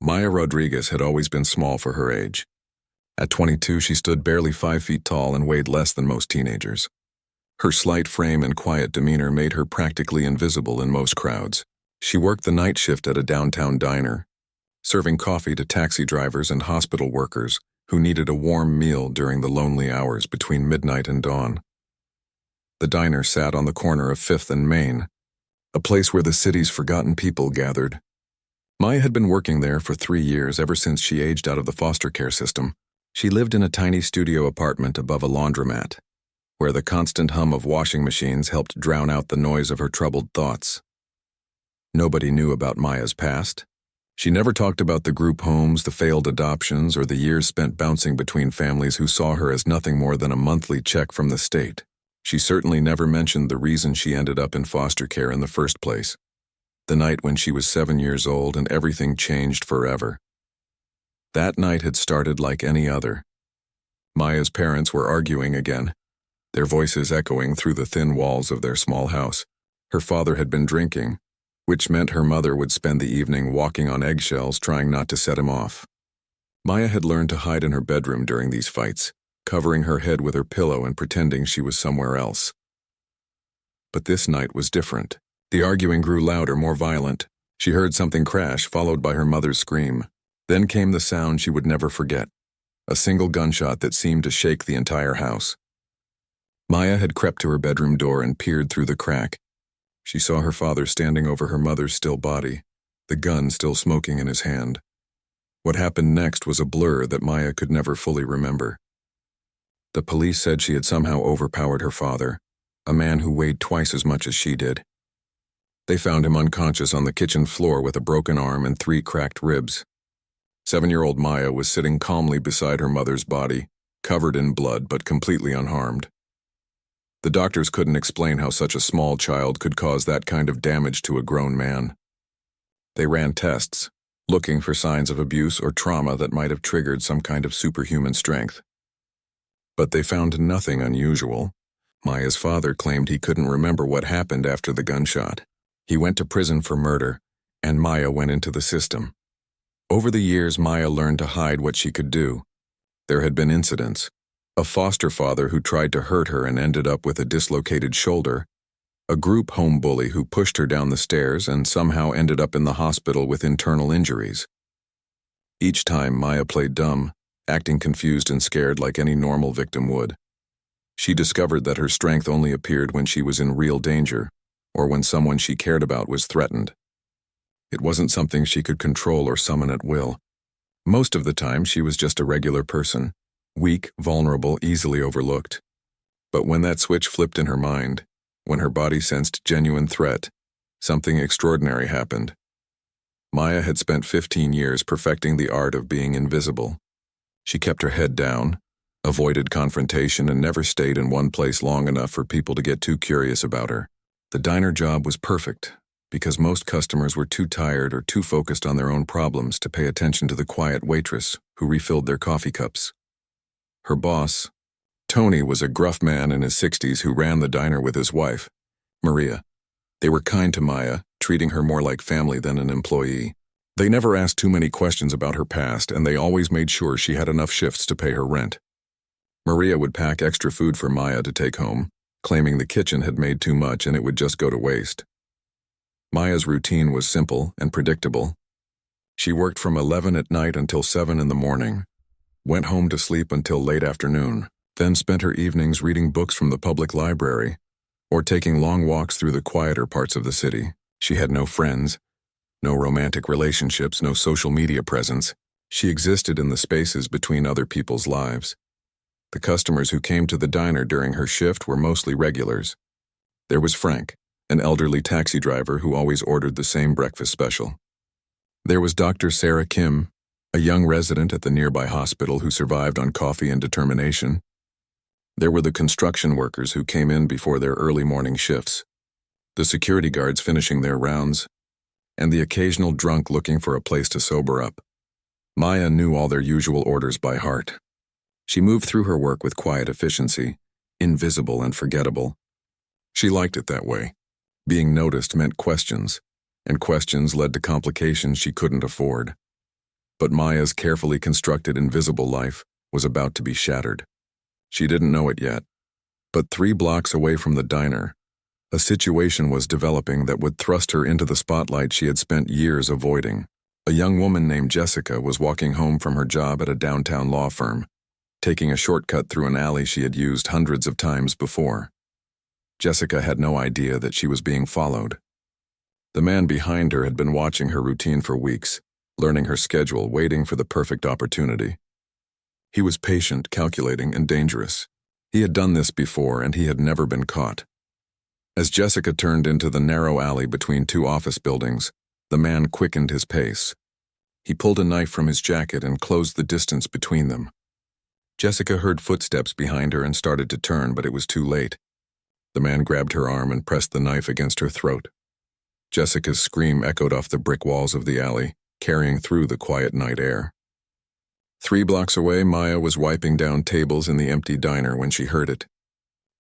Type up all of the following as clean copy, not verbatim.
Maya Rodriguez had always been small for her age. At 22, she stood barely 5 feet tall and weighed less than most teenagers. Her slight frame and quiet demeanor made her practically invisible in most crowds. She worked the night shift at a downtown diner, serving coffee to taxi drivers and hospital workers who needed a warm meal during the lonely hours between midnight and dawn. The diner sat on the corner of 5th and Main, a place where the city's forgotten people gathered. Maya had been working there for 3 years, ever since she aged out of the foster care system. She lived in a tiny studio apartment above a laundromat, where the constant hum of washing machines helped drown out the noise of her troubled thoughts. Nobody knew about Maya's past. She never talked about the group homes, the failed adoptions, or the years spent bouncing between families who saw her as nothing more than a monthly check from the state. She certainly never mentioned the reason she ended up in foster care in the first place. The night when she was 7 years old and everything changed forever. That night had started like any other. Maya's parents were arguing again, their voices echoing through the thin walls of their small house. Her father had been drinking, which meant her mother would spend the evening walking on eggshells trying not to set him off. Maya had learned to hide in her bedroom during these fights, covering her head with her pillow and pretending she was somewhere else. But this night was different. The arguing grew louder, more violent. She heard something crash, followed by her mother's scream. Then came the sound she would never forget, a single gunshot that seemed to shake the entire house. Maya had crept to her bedroom door and peered through the crack. She saw her father standing over her mother's still body, the gun still smoking in his hand. What happened next was a blur that Maya could never fully remember. The police said she had somehow overpowered her father, a man who weighed twice as much as she did. They found him unconscious on the kitchen floor with a broken arm and 3 cracked ribs. 7-year-old Maya was sitting calmly beside her mother's body, covered in blood but completely unharmed. The doctors couldn't explain how such a small child could cause that kind of damage to a grown man. They ran tests, looking for signs of abuse or trauma that might have triggered some kind of superhuman strength. But they found nothing unusual. Maya's father claimed he couldn't remember what happened after the gunshot. He went to prison for murder, and Maya went into the system. Over the years, Maya learned to hide what she could do. There had been incidents. A foster father who tried to hurt her and ended up with a dislocated shoulder. A group home bully who pushed her down the stairs and somehow ended up in the hospital with internal injuries. Each time, Maya played dumb, acting confused and scared like any normal victim would. She discovered that her strength only appeared when she was in real danger, or when someone she cared about was threatened. It wasn't something she could control or summon at will. Most of the time, she was just a regular person, weak, vulnerable, easily overlooked. But when that switch flipped in her mind, when her body sensed genuine threat, something extraordinary happened. Maya had spent 15 years perfecting the art of being invisible. She kept her head down, avoided confrontation, and never stayed in one place long enough for people to get too curious about her. The diner job was perfect, because most customers were too tired or too focused on their own problems to pay attention to the quiet waitress who refilled their coffee cups. Her boss, Tony, was a gruff man in his 60s who ran the diner with his wife, Maria. They were kind to Maya, treating her more like family than an employee. They never asked too many questions about her past, and they always made sure she had enough shifts to pay her rent. Maria would pack extra food for Maya to take home, claiming the kitchen had made too much and it would just go to waste. Maya's routine was simple and predictable. She worked from 11 at night until 7 in the morning, went home to sleep until late afternoon, then spent her evenings reading books from the public library or taking long walks through the quieter parts of the city. She had no friends, no romantic relationships, no social media presence. She existed in the spaces between other people's lives. The customers who came to the diner during her shift were mostly regulars. There was Frank, an elderly taxi driver who always ordered the same breakfast special. There was Dr. Sarah Kim, a young resident at the nearby hospital who survived on coffee and determination. There were the construction workers who came in before their early morning shifts, the security guards finishing their rounds, and the occasional drunk looking for a place to sober up. Maya knew all their usual orders by heart. She moved through her work with quiet efficiency, invisible and forgettable. She liked it that way. Being noticed meant questions, and questions led to complications she couldn't afford. But Maya's carefully constructed invisible life was about to be shattered. She didn't know it yet, but 3 blocks away from the diner, a situation was developing that would thrust her into the spotlight she had spent years avoiding. A young woman named Jessica was walking home from her job at a downtown law firm, taking a shortcut through an alley she had used hundreds of times before. Jessica had no idea that she was being followed. The man behind her had been watching her routine for weeks, learning her schedule, waiting for the perfect opportunity. He was patient, calculating, and dangerous. He had done this before, and he had never been caught. As Jessica turned into the narrow alley between 2 office buildings, the man quickened his pace. He pulled a knife from his jacket and closed the distance between them. Jessica heard footsteps behind her and started to turn, but it was too late. The man grabbed her arm and pressed the knife against her throat. Jessica's scream echoed off the brick walls of the alley, carrying through the quiet night air. 3 blocks away, Maya was wiping down tables in the empty diner when she heard it.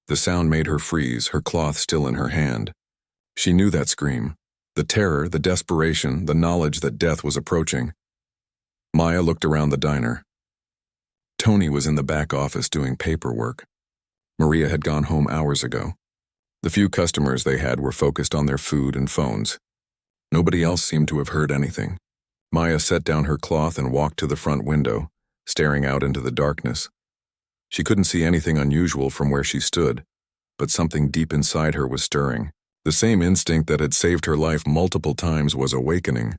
The sound made her freeze, her cloth still in her hand. She knew that scream. The terror, the desperation, the knowledge that death was approaching. Maya looked around the diner. Tony was in the back office doing paperwork. Maria had gone home hours ago. The few customers they had were focused on their food and phones. Nobody else seemed to have heard anything. Maya set down her cloth and walked to the front window, staring out into the darkness. She couldn't see anything unusual from where she stood, but something deep inside her was stirring. The same instinct that had saved her life multiple times was awakening,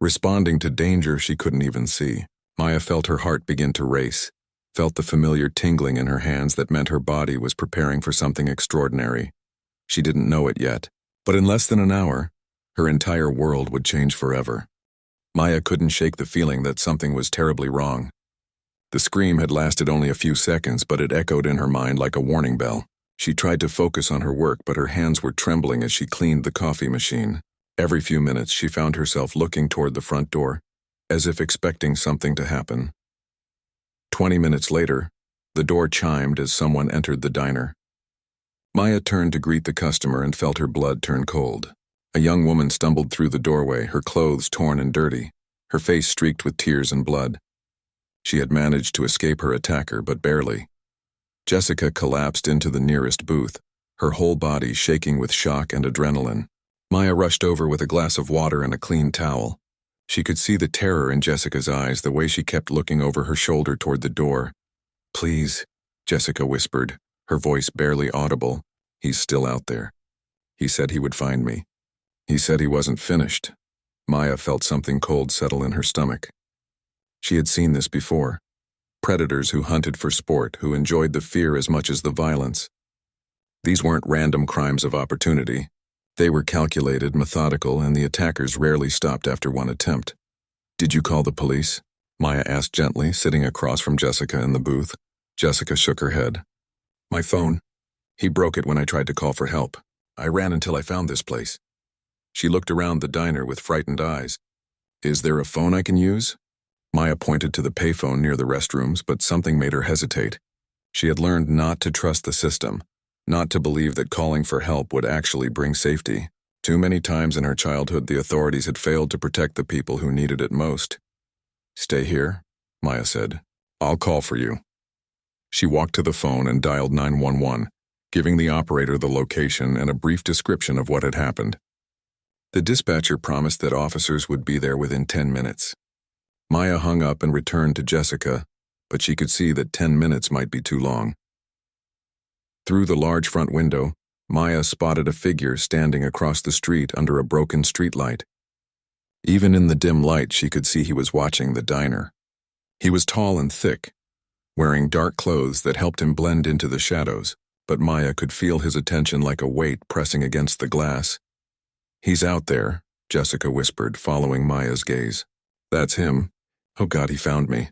responding to danger she couldn't even see. Maya felt her heart begin to race, felt the familiar tingling in her hands that meant her body was preparing for something extraordinary. She didn't know it yet, but in less than an hour, her entire world would change forever. Maya couldn't shake the feeling that something was terribly wrong. The scream had lasted only a few seconds, but it echoed in her mind like a warning bell. She tried to focus on her work, but her hands were trembling as she cleaned the coffee machine. Every few minutes, she found herself looking toward the front door, as if expecting something to happen. 20 minutes later, the door chimed as someone entered the diner. Maya turned to greet the customer and felt her blood turn cold. A young woman stumbled through the doorway, her clothes torn and dirty, her face streaked with tears and blood. She had managed to escape her attacker, but barely. Jessica collapsed into the nearest booth, her whole body shaking with shock and adrenaline. Maya rushed over with a glass of water and a clean towel. She could see the terror in Jessica's eyes, the way she kept looking over her shoulder toward the door. "Please," Jessica whispered, her voice barely audible. "He's still out there. He said he would find me. He said he wasn't finished." Maya felt something cold settle in her stomach. She had seen this before. Predators who hunted for sport, who enjoyed the fear as much as the violence. These weren't random crimes of opportunity. They were calculated, methodical, and the attackers rarely stopped after one attempt. "Did you call the police?" Maya asked gently, sitting across from Jessica in the booth. Jessica shook her head. "My phone. He broke it when I tried to call for help. I ran until I found this place." She looked around the diner with frightened eyes. "Is there a phone I can use?" Maya pointed to the payphone near the restrooms, but something made her hesitate. She had learned not to trust the system, not to believe that calling for help would actually bring safety. Too many times in her childhood, the authorities had failed to protect the people who needed it most. "Stay here," Maya said. "I'll call for you." She walked to the phone and dialed 911, giving the operator the location and a brief description of what had happened. The dispatcher promised that officers would be there within 10 minutes. Maya hung up and returned to Jessica, but she could see that 10 minutes might be too long. Through the large front window, Maya spotted a figure standing across the street under a broken streetlight. Even in the dim light, she could see he was watching the diner. He was tall and thick, wearing dark clothes that helped him blend into the shadows, but Maya could feel his attention like a weight pressing against the glass. "He's out there," Jessica whispered, following Maya's gaze. "That's him. Oh God, he found me."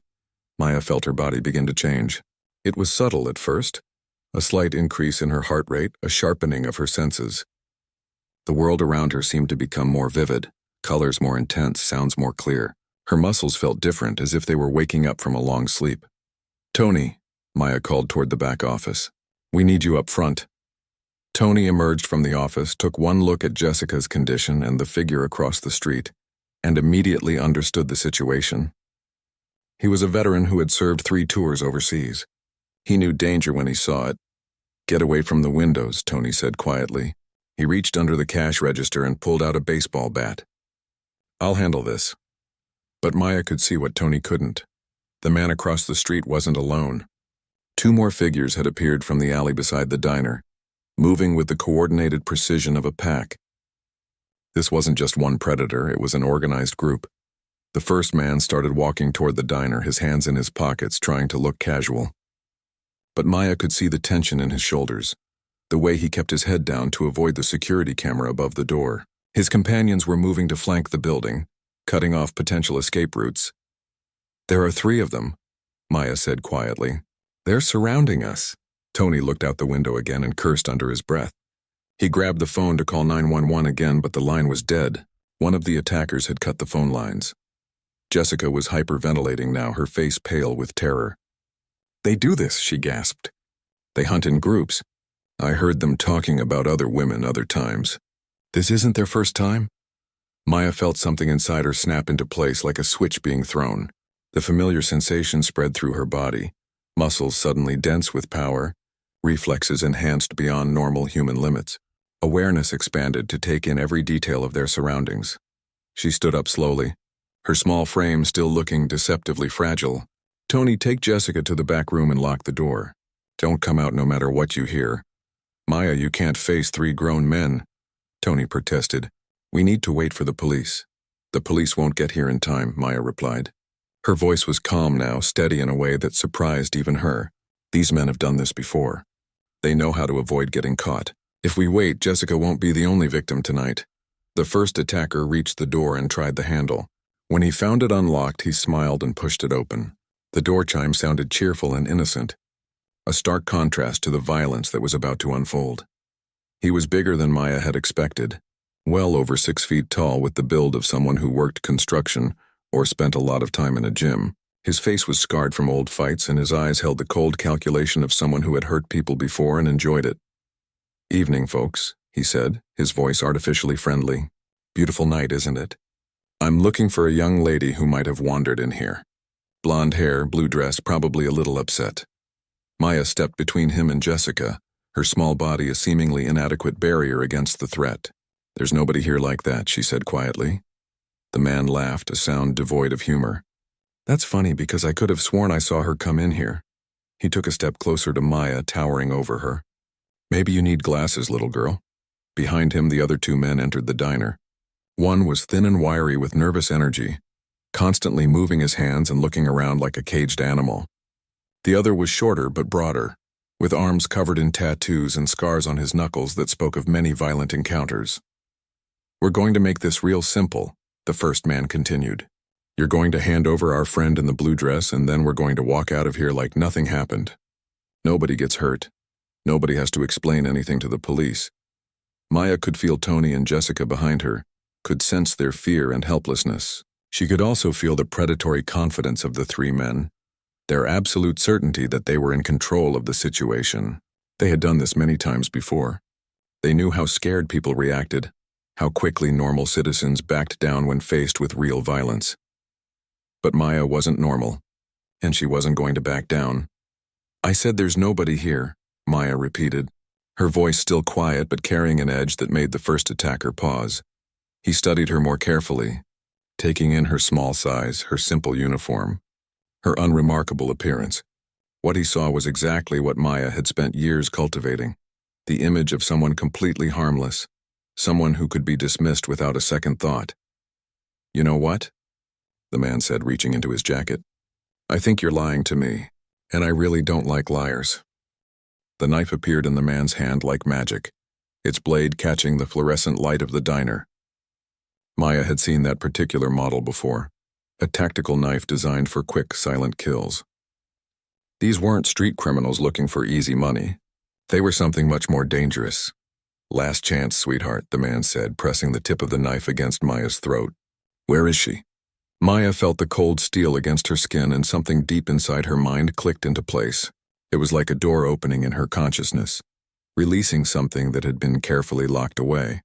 Maya felt her body begin to change. It was subtle at first, a slight increase in her heart rate, a sharpening of her senses. The world around her seemed to become more vivid, colors more intense, sounds more clear. Her muscles felt different, as if they were waking up from a long sleep. "Tony," Maya called toward the back office. "We need you up front." Tony emerged from the office, took one look at Jessica's condition and the figure across the street, and immediately understood the situation. He was a veteran who had served 3 tours overseas. He knew danger when he saw it. "Get away from the windows," Tony said quietly. He reached under the cash register and pulled out a baseball bat. "I'll handle this." But Maya could see what Tony couldn't. The man across the street wasn't alone. 2 more figures had appeared from the alley beside the diner, moving with the coordinated precision of a pack. This wasn't just one predator, it was an organized group. The first man started walking toward the diner, his hands in his pockets, trying to look casual. But Maya could see the tension in his shoulders, the way he kept his head down to avoid the security camera above the door. His companions were moving to flank the building, cutting off potential escape routes. "There are 3 of them," Maya said quietly. "They're surrounding us." Tony looked out the window again and cursed under his breath. He grabbed the phone to call 911 again, but the line was dead. One of the attackers had cut the phone lines. Jessica was hyperventilating now, her face pale with terror. "They do this," she gasped. "They hunt in groups. I heard them talking about other women other times. This isn't their first time?" Maya felt something inside her snap into place like a switch being thrown. The familiar sensation spread through her body, muscles suddenly dense with power, reflexes enhanced beyond normal human limits. Awareness expanded to take in every detail of their surroundings. She stood up slowly, her small frame still looking deceptively fragile. "Tony, take Jessica to the back room and lock the door. Don't come out no matter what you hear." "Maya, you can't face 3 grown men," Tony protested. "We need to wait for the police." "The police won't get here in time," Maya replied. Her voice was calm now, steady in a way that surprised even her. "These men have done this before. They know how to avoid getting caught. If we wait, Jessica won't be the only victim tonight." The first attacker reached the door and tried the handle. When he found it unlocked, he smiled and pushed it open. The door chime sounded cheerful and innocent, a stark contrast to the violence that was about to unfold. He was bigger than Maya had expected, well over 6 feet tall, with the build of someone who worked construction or spent a lot of time in a gym. His face was scarred from old fights, and his eyes held the cold calculation of someone who had hurt people before and enjoyed it. "Evening, folks," he said, his voice artificially friendly. "Beautiful night, isn't it? I'm looking for a young lady who might have wandered in here. Blonde hair, blue dress, probably a little upset." Maya stepped between him and Jessica, her small body a seemingly inadequate barrier against the threat. "There's nobody here like that," she said quietly. The man laughed, a sound devoid of humor. "That's funny because I could have sworn I saw her come in here." He took a step closer to Maya, towering over her. "Maybe you need glasses, little girl." Behind him, the other 2 men entered the diner. One was thin and wiry with nervous energy, constantly moving his hands and looking around like a caged animal. The other was shorter but broader, with arms covered in tattoos and scars on his knuckles that spoke of many violent encounters. "We're going to make this real simple," the first man continued. "You're going to hand over our friend in the blue dress, and then we're going to walk out of here like nothing happened. Nobody gets hurt. Nobody has to explain anything to the police." Maya could feel Tony and Jessica behind her, could sense their fear and helplessness. She could also feel the predatory confidence of the 3 men, their absolute certainty that they were in control of the situation. They had done this many times before. They knew how scared people reacted, how quickly normal citizens backed down when faced with real violence. But Maya wasn't normal, and she wasn't going to back down. "I said there's nobody here," Maya repeated, her voice still quiet but carrying an edge that made the first attacker pause. He studied her more carefully, taking in her small size, her simple uniform, her unremarkable appearance. What he saw was exactly what Maya had spent years cultivating, the image of someone completely harmless, someone who could be dismissed without a second thought. "You know what?" the man said, reaching into his jacket. "I think you're lying to me, and I really don't like liars." The knife appeared in the man's hand like magic, its blade catching the fluorescent light of the diner. Maya had seen that particular model before, a tactical knife designed for quick, silent kills. These weren't street criminals looking for easy money. They were something much more dangerous. "Last chance, sweetheart," the man said, pressing the tip of the knife against Maya's throat. "Where is she?" Maya felt the cold steel against her skin, and something deep inside her mind clicked into place. It was like a door opening in her consciousness, releasing something that had been carefully locked away.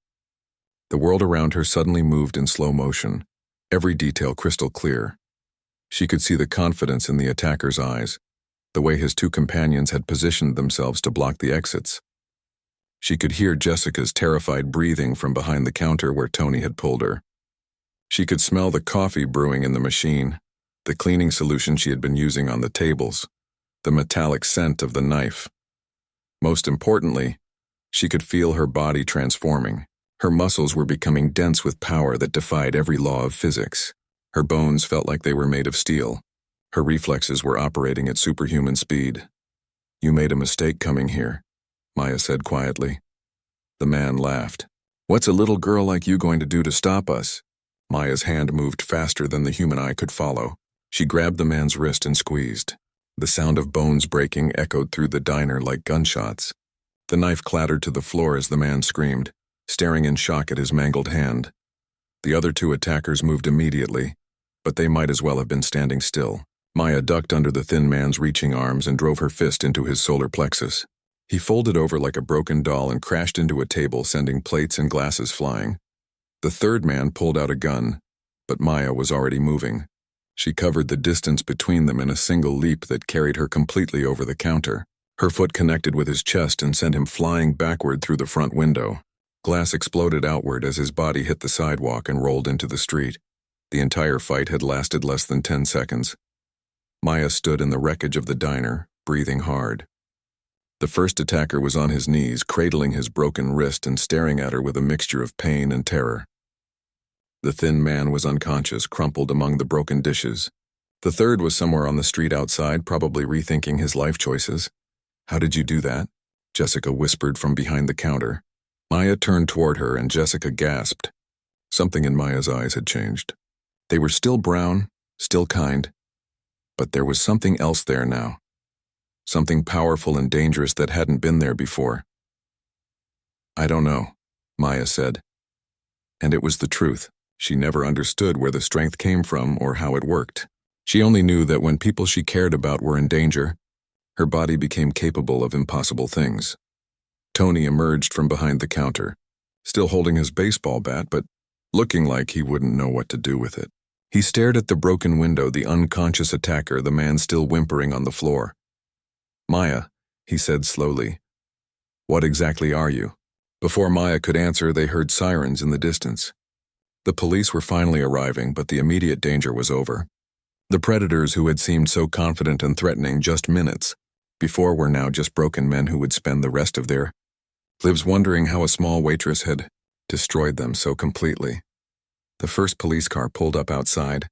The world around her suddenly moved in slow motion, every detail crystal clear. She could see the confidence in the attacker's eyes, the way his two companions had positioned themselves to block the exits. She could hear Jessica's terrified breathing from behind the counter where Tony had pulled her. She could smell the coffee brewing in the machine, the cleaning solution she had been using on the tables, the metallic scent of the knife. Most importantly, she could feel her body transforming. Her muscles were becoming dense with power that defied every law of physics. Her bones felt like they were made of steel. Her reflexes were operating at superhuman speed. "You made a mistake coming here," Maya said quietly. The man laughed. "What's a little girl like you going to do to stop us?" Maya's hand moved faster than the human eye could follow. She grabbed the man's wrist and squeezed. The sound of bones breaking echoed through the diner like gunshots. The knife clattered to the floor as the man screamed, staring in shock at his mangled hand. The other two attackers moved immediately, but they might as well have been standing still. Maya ducked under the thin man's reaching arms and drove her fist into his solar plexus. He folded over like a broken doll and crashed into a table, sending plates and glasses flying. The third man pulled out a gun, but Maya was already moving. She covered the distance between them in a single leap that carried her completely over the counter. Her foot connected with his chest and sent him flying backward through the front window. Glass exploded outward as his body hit the sidewalk and rolled into the street. The entire fight had lasted less than 10 seconds. Maya stood in the wreckage of the diner, breathing hard. The first attacker was on his knees, cradling his broken wrist and staring at her with a mixture of pain and terror. The thin man was unconscious, crumpled among the broken dishes. The third was somewhere on the street outside, probably rethinking his life choices. "How did you do that?" Jessica whispered from behind the counter. Maya turned toward her and Jessica gasped. Something in Maya's eyes had changed. They were still brown, still kind, but there was something else there now. Something powerful and dangerous that hadn't been there before. "I don't know," Maya said. And it was the truth. She never understood where the strength came from or how it worked. She only knew that when people she cared about were in danger, her body became capable of impossible things. Tony emerged from behind the counter, still holding his baseball bat, but looking like he wouldn't know what to do with it. He stared at the broken window, the unconscious attacker, the man still whimpering on the floor. "Maya," he said slowly, "what exactly are you?" Before Maya could answer, they heard sirens in the distance. The police were finally arriving, but the immediate danger was over. The predators who had seemed so confident and threatening just minutes before were now just broken men who would spend the rest of their lives wondering how a small waitress had destroyed them so completely. The first police car pulled up outside,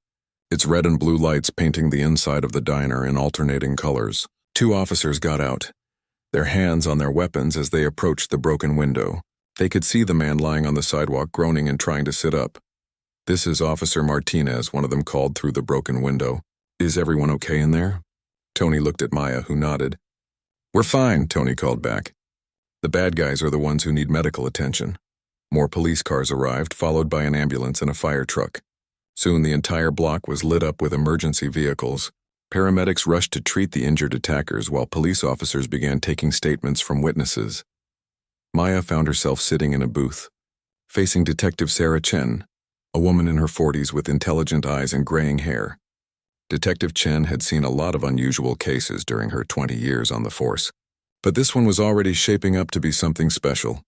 its red and blue lights painting the inside of the diner in alternating colors. Two officers got out, their hands on their weapons as they approached the broken window. They could see the man lying on the sidewalk groaning and trying to sit up. "This is Officer Martinez," one of them called through the broken window. "Is everyone okay in there?" Tony looked at Maya, who nodded. "We're fine," Tony called back. "The bad guys are the ones who need medical attention." More police cars arrived, followed by an ambulance and a fire truck. Soon the entire block was lit up with emergency vehicles. Paramedics rushed to treat the injured attackers while police officers began taking statements from witnesses. Maya found herself sitting in a booth, facing Detective Sarah Chen, a woman in her 40s with intelligent eyes and graying hair. Detective Chen had seen a lot of unusual cases during her 20 years on the force, but this one was already shaping up to be something special.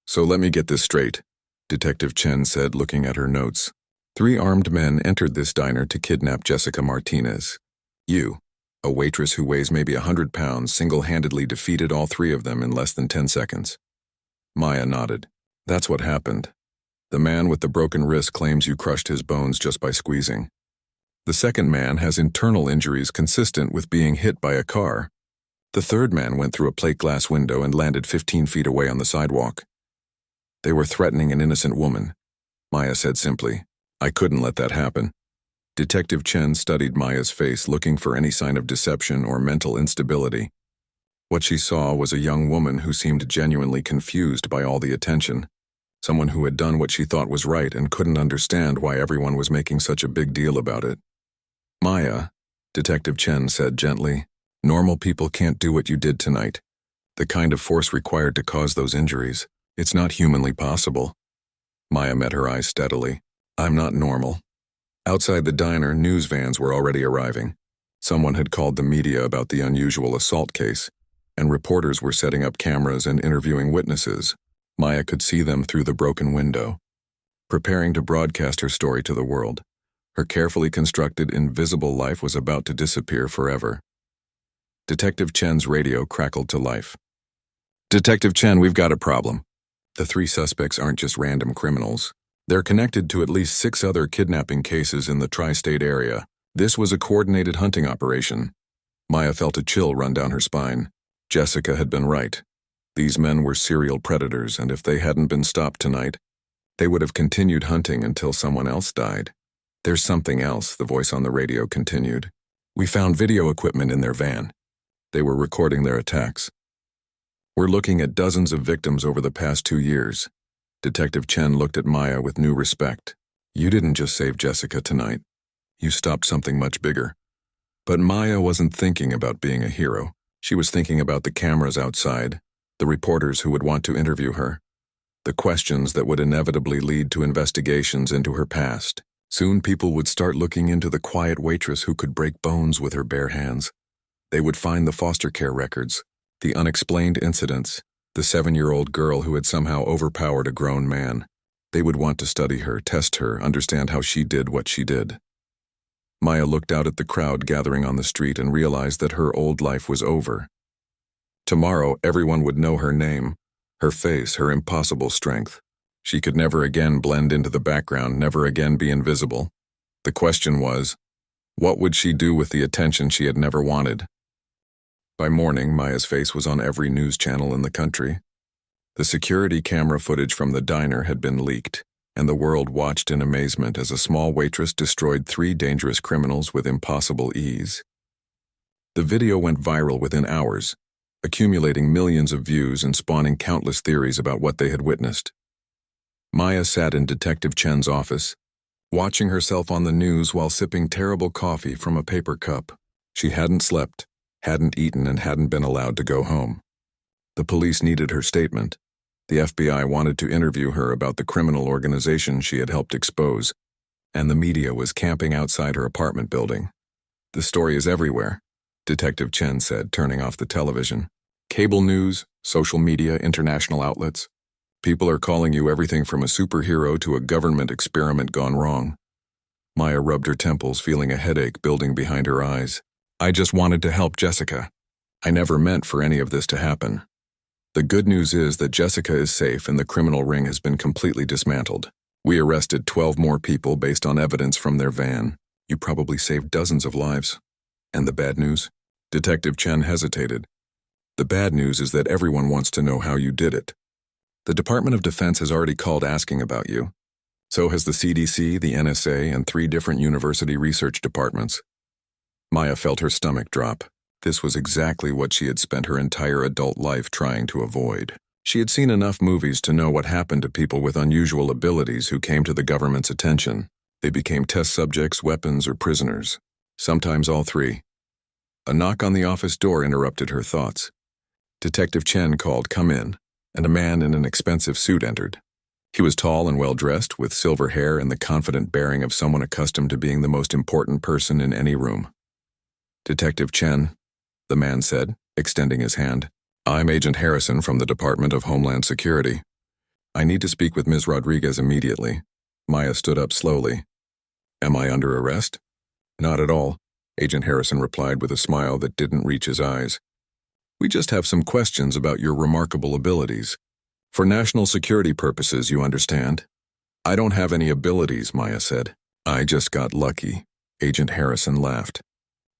"So let me get this straight," Detective Chen said, looking at her notes. 3 armed men entered this diner to kidnap Jessica Martinez. You, a waitress who weighs maybe 100 pounds, single-handedly defeated all 3 of them in less than 10 seconds. Maya nodded. "That's what happened. The man with the broken wrist claims you crushed his bones just by squeezing. The second man has internal injuries consistent with being hit by a car. The third man went through a plate glass window and landed 15 feet away on the sidewalk. They were threatening an innocent woman," Maya said simply. "I couldn't let that happen." Detective Chen studied Maya's face, looking for any sign of deception or mental instability. What she saw was a young woman who seemed genuinely confused by all the attention. Someone who had done what she thought was right and couldn't understand why everyone was making such a big deal about it. "Maya," Detective Chen said gently, "normal people can't do what you did tonight. The kind of force required to cause those injuries. It's not humanly possible." Maya met her eyes steadily. "I'm not normal." Outside the diner, news vans were already arriving. Someone had called the media about the unusual assault case, and reporters were setting up cameras and interviewing witnesses. Maya could see them through the broken window, preparing to broadcast her story to the world. Her carefully constructed, invisible life was about to disappear forever. Detective Chen's radio crackled to life. "Detective Chen, we've got a problem. The 3 suspects aren't just random criminals. They're connected to at least 6 other kidnapping cases in the tri-state area. This was a coordinated hunting operation." Maya felt a chill run down her spine. Jessica had been right. These men were serial predators, and if they hadn't been stopped tonight, they would have continued hunting until someone else died. "There's something else," the voice on the radio continued. "We found video equipment in their van. They were recording their attacks. We're looking at dozens of victims over the past 2 years." Detective Chen looked at Maya with new respect. "You didn't just save Jessica tonight. You stopped something much bigger." But Maya wasn't thinking about being a hero. She was thinking about the cameras outside, the reporters who would want to interview her, the questions that would inevitably lead to investigations into her past. Soon people would start looking into the quiet waitress who could break bones with her bare hands. They would find the foster care records, the unexplained incidents, the 7-year-old girl who had somehow overpowered a grown man. They would want to study her, test her, understand how she did what she did. Maya looked out at the crowd gathering on the street and realized that her old life was over. Tomorrow, everyone would know her name, her face, her impossible strength. She could never again blend into the background, never again be invisible. The question was, what would she do with the attention she had never wanted? By morning, Maya's face was on every news channel in the country. The security camera footage from the diner had been leaked, and the world watched in amazement as a small waitress destroyed 3 dangerous criminals with impossible ease. The video went viral within hours, accumulating millions of views and spawning countless theories about what they had witnessed. Maya sat in Detective Chen's office, watching herself on the news while sipping terrible coffee from a paper cup. She hadn't slept, hadn't eaten, and hadn't been allowed to go home. The police needed her statement. The FBI wanted to interview her about the criminal organization she had helped expose, and the media was camping outside her apartment building. "The story is everywhere," Detective Chen said, turning off the television. "Cable news, social media, international outlets. People are calling you everything from a superhero to a government experiment gone wrong." Maya rubbed her temples, feeling a headache building behind her eyes. "I just wanted to help Jessica. I never meant for any of this to happen. The good news is that Jessica is safe and the criminal ring has been completely dismantled. We arrested 12 more people based on evidence from their van. You probably saved dozens of lives. And the bad news?" Detective Chen hesitated. "The bad news is that everyone wants to know how you did it. The Department of Defense has already called asking about you. So has the CDC, the NSA, and 3 different university research departments." Maya felt her stomach drop. This was exactly what she had spent her entire adult life trying to avoid. She had seen enough movies to know what happened to people with unusual abilities who came to the government's attention. They became test subjects, weapons, or prisoners. Sometimes all 3. A knock on the office door interrupted her thoughts. Detective Chen called, "Come in," and a man in an expensive suit entered. He was tall and well-dressed, with silver hair and the confident bearing of someone accustomed to being the most important person in any room. "Detective Chen," the man said, extending his hand. "I'm Agent Harrison from the Department of Homeland Security. I need to speak with Ms. Rodriguez immediately." Maya stood up slowly. "Am I under arrest?" "Not at all," Agent Harrison replied with a smile that didn't reach his eyes. "We just have some questions about your remarkable abilities. For national security purposes, you understand." "I don't have any abilities," Maya said. "I just got lucky," Agent Harrison laughed.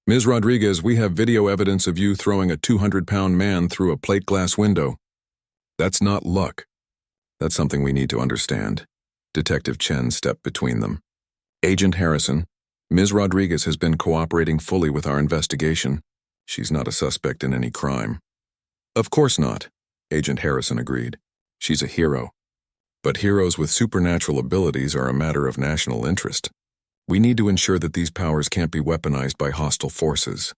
"Ms. Rodriguez, we have video evidence of you throwing a 200-pound man through a plate glass window. That's not luck. That's something we need to understand." Detective Chen stepped between them. "Agent Harrison, Ms. Rodriguez has been cooperating fully with our investigation. She's not a suspect in any crime." "Of course not," Agent Harrison agreed. "She's a hero. But heroes with supernatural abilities are a matter of national interest. We need to ensure that these powers can't be weaponized by hostile forces."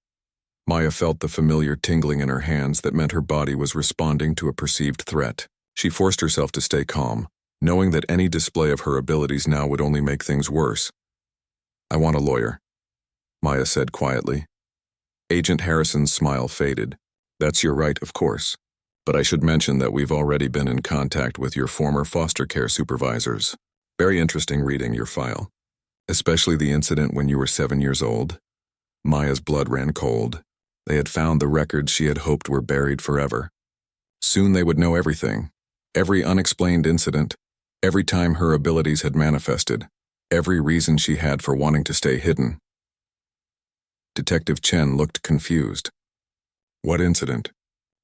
Maya felt the familiar tingling in her hands that meant her body was responding to a perceived threat. She forced herself to stay calm, knowing that any display of her abilities now would only make things worse. I want a lawyer, Maya said quietly. Agent Harrison's smile faded. That's your right, of course. But I should mention that we've already been in contact with your former foster care supervisors. Very interesting reading your file. Especially the incident when you were 7 years old. Maya's blood ran cold. They had found the records she had hoped were buried forever. Soon they would know everything. Every unexplained incident. Every time her abilities had manifested. Every reason she had for wanting to stay hidden. Detective Chen looked confused. What incident?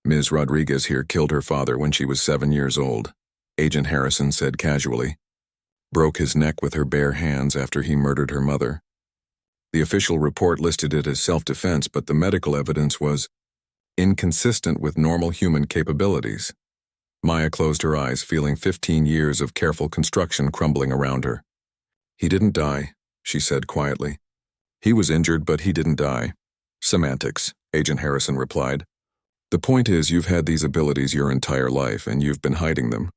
Ms. Rodriguez here killed her father when she was 7 years old, Agent Harrison said casually. Broke his neck with her bare hands after he murdered her mother. The official report listed it as self-defense, but the medical evidence was inconsistent with normal human capabilities. Maya closed her eyes, feeling 15 years of careful construction crumbling around her. He didn't die, she said quietly. He was injured, but he didn't die. Semantics, Agent Harrison replied. The point is, you've had these abilities your entire life, and you've been hiding them.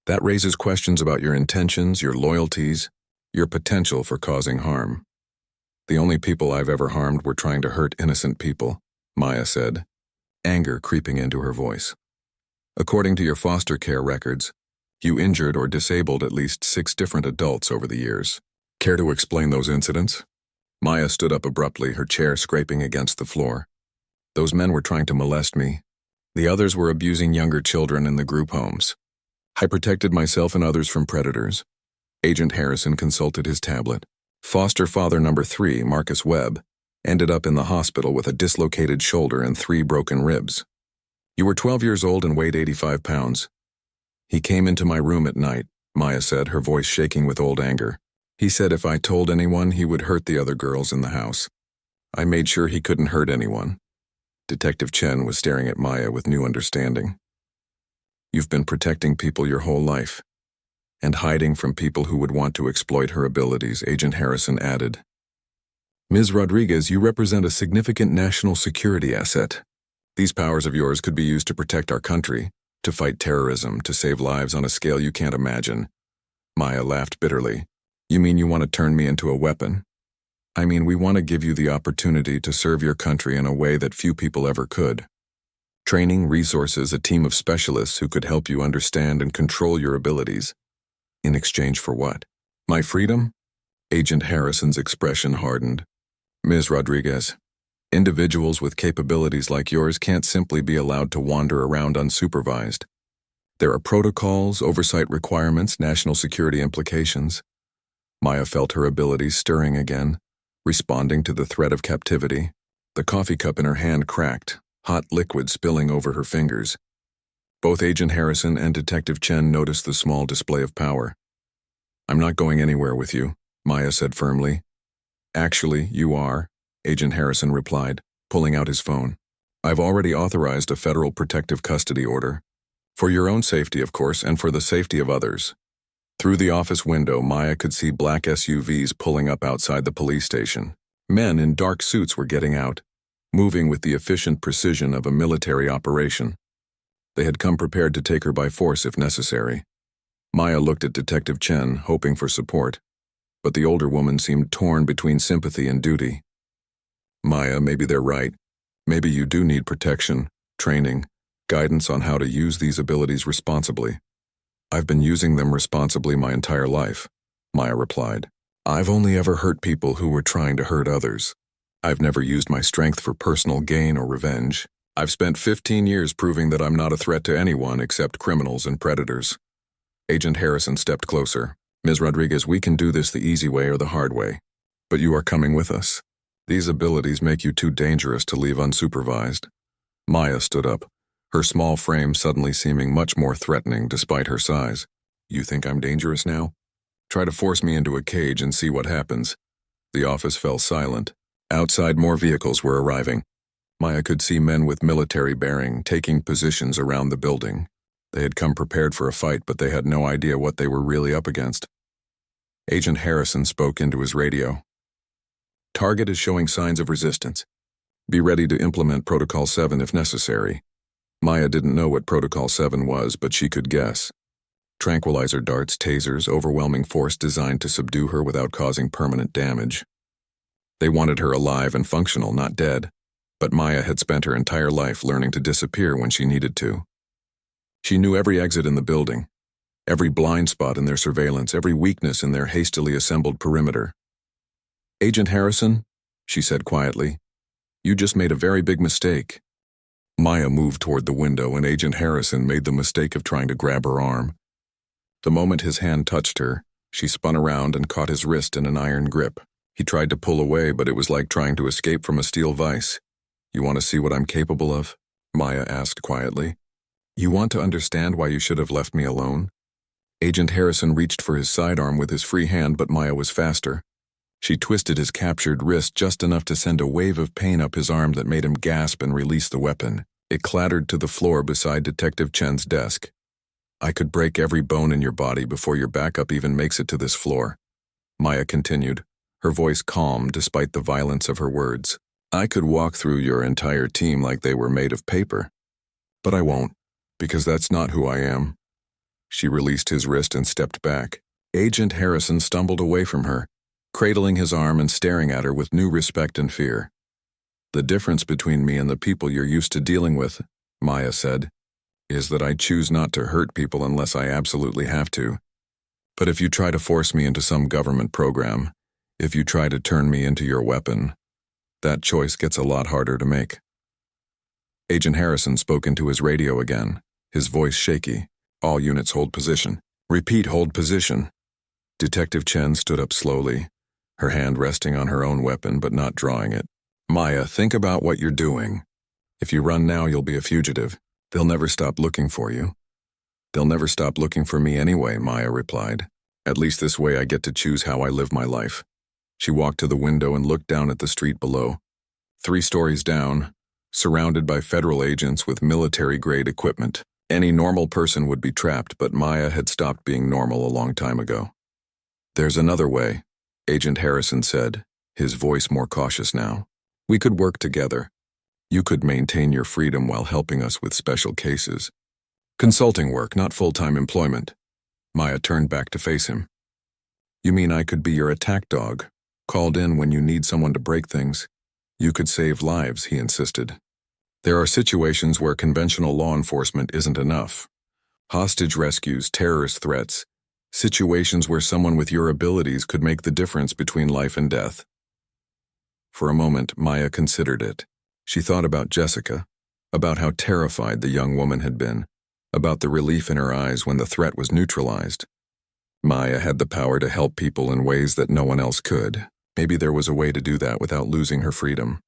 That raises questions about your intentions, your loyalties, your potential for causing harm. The only people I've ever harmed were trying to hurt innocent people, Maya said, anger creeping into her voice. According to your foster care records, you injured or disabled at least 6 different adults over the years. Care to explain those incidents? Maya stood up abruptly, her chair scraping against the floor. Those men were trying to molest me. The others were abusing younger children in the group homes. I protected myself and others from predators. Agent Harrison consulted his tablet. Foster father number 3, Marcus Webb, ended up in the hospital with a dislocated shoulder and 3 broken ribs. You were 12 years old and weighed 85 pounds. He came into my room at night, Maya said, her voice shaking with old anger. He said if I told anyone, he would hurt the other girls in the house. I made sure he couldn't hurt anyone. Detective Chen was staring at Maya with new understanding. You've been protecting people your whole life, and hiding from people who would want to exploit her abilities, Agent Harrison added. Ms. Rodriguez, you represent a significant national security asset. These powers of yours could be used to protect our country, to fight terrorism, to save lives on a scale you can't imagine. Maya laughed bitterly. You mean you want to turn me into a weapon? I mean, we want to give you the opportunity to serve your country in a way that few people ever could. Training, resources, a team of specialists who could help you understand and control your abilities. In exchange for what? My freedom? Agent Harrison's expression hardened. Ms. Rodriguez, individuals with capabilities like yours can't simply be allowed to wander around unsupervised. There are protocols, oversight requirements, national security implications. Maya felt her abilities stirring again, responding to the threat of captivity. The coffee cup in her hand cracked, hot liquid spilling over her fingers. Both Agent Harrison and Detective Chen noticed the small display of power. I'm not going anywhere with you, Maya said firmly. Actually, you are, Agent Harrison replied, pulling out his phone. I've already authorized a federal protective custody order. For your own safety, of course, and for the safety of others. Through the office window, Maya could see black SUVs pulling up outside the police station. Men in dark suits were getting out, moving with the efficient precision of a military operation. They had come prepared to take her by force if necessary. Maya looked at Detective Chen, hoping for support, but the older woman seemed torn between sympathy and duty. Maya, maybe they're right. Maybe you do need protection, training, guidance on how to use these abilities responsibly. I've been using them responsibly my entire life, Maya replied. I've only ever hurt people who were trying to hurt others. I've never used my strength for personal gain or revenge. I've spent 15 years proving that I'm not a threat to anyone except criminals and predators. Agent Harrison stepped closer. Ms. Rodriguez, we can do this the easy way or the hard way. But you are coming with us. These abilities make you too dangerous to leave unsupervised. Maya stood up, her small frame suddenly seeming much more threatening despite her size. You think I'm dangerous now? Try to force me into a cage and see what happens. The office fell silent. Outside, more vehicles were arriving. Maya could see men with military bearing taking positions around the building. They had come prepared for a fight, but they had no idea what they were really up against. Agent Harrison spoke into his radio. Target is showing signs of resistance. Be ready to implement Protocol 7 if necessary. Maya didn't know what Protocol 7 was, but she could guess. Tranquilizer darts, tasers, overwhelming force designed to subdue her without causing permanent damage. They wanted her alive and functional, not dead. But Maya had spent her entire life learning to disappear when she needed to. She knew every exit in the building, every blind spot in their surveillance, every weakness in their hastily assembled perimeter. "Agent Harrison," she said quietly, "you just made a very big mistake." Maya moved toward the window, and Agent Harrison made the mistake of trying to grab her arm. The moment his hand touched her, she spun around and caught his wrist in an iron grip. He tried to pull away, but it was like trying to escape from a steel vise. "You want to see what I'm capable of?" Maya asked quietly. "You want to understand why you should have left me alone?" Agent Harrison reached for his sidearm with his free hand, but Maya was faster. She twisted his captured wrist just enough to send a wave of pain up his arm that made him gasp and release the weapon. It clattered to the floor beside Detective Chen's desk. "I could break every bone in your body before your backup even makes it to this floor," Maya continued, her voice calm despite the violence of her words. "I could walk through your entire team like they were made of paper. But I won't, because that's not who I am." She released his wrist and stepped back. Agent Harrison stumbled away from her, cradling his arm and staring at her with new respect and fear. "The difference between me and the people you're used to dealing with," Maya said, "is that I choose not to hurt people unless I absolutely have to. But if you try to force me into some government program, if you try to turn me into your weapon, that choice gets a lot harder to make." Agent Harrison spoke into his radio again, his voice shaky. "All units hold position. Repeat, hold position." Detective Chen stood up slowly, her hand resting on her own weapon but not drawing it. "Maya, think about what you're doing. If you run now, you'll be a fugitive. They'll never stop looking for you." "They'll never stop looking for me anyway," Maya replied. "At least this way I get to choose how I live my life." She walked to the window and looked down at the street below. 3 stories down, surrounded by federal agents with military-grade equipment. Any normal person would be trapped, but Maya had stopped being normal a long time ago. "There's another way," Agent Harrison said, his voice more cautious now. "We could work together. You could maintain your freedom while helping us with special cases. Consulting work, not full-time employment." Maya turned back to face him. "You mean I could be your attack dog, called in when you need someone to break things? You could save lives," he insisted. "There are situations where conventional law enforcement isn't enough. Hostage rescues, terrorist threats, situations where someone with your abilities could make the difference between life and death." For a moment, Maya considered it. She thought about Jessica, about how terrified the young woman had been, about the relief in her eyes when the threat was neutralized. Maya had the power to help people in ways that no one else could. Maybe there was a way to do that without losing her freedom.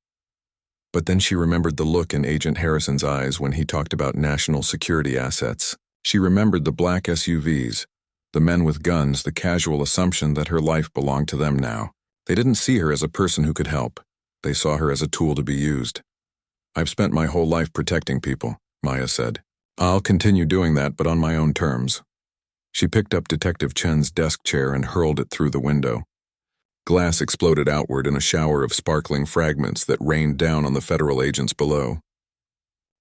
But then she remembered the look in Agent Harrison's eyes when he talked about national security assets. She remembered the black SUVs, the men with guns, the casual assumption that her life belonged to them now. They didn't see her as a person who could help. They saw her as a tool to be used. "I've spent my whole life protecting people," Maya said. "I'll continue doing that, but on my own terms." She picked up Detective Chen's desk chair and hurled it through the window. Glass exploded outward in a shower of sparkling fragments that rained down on the federal agents below.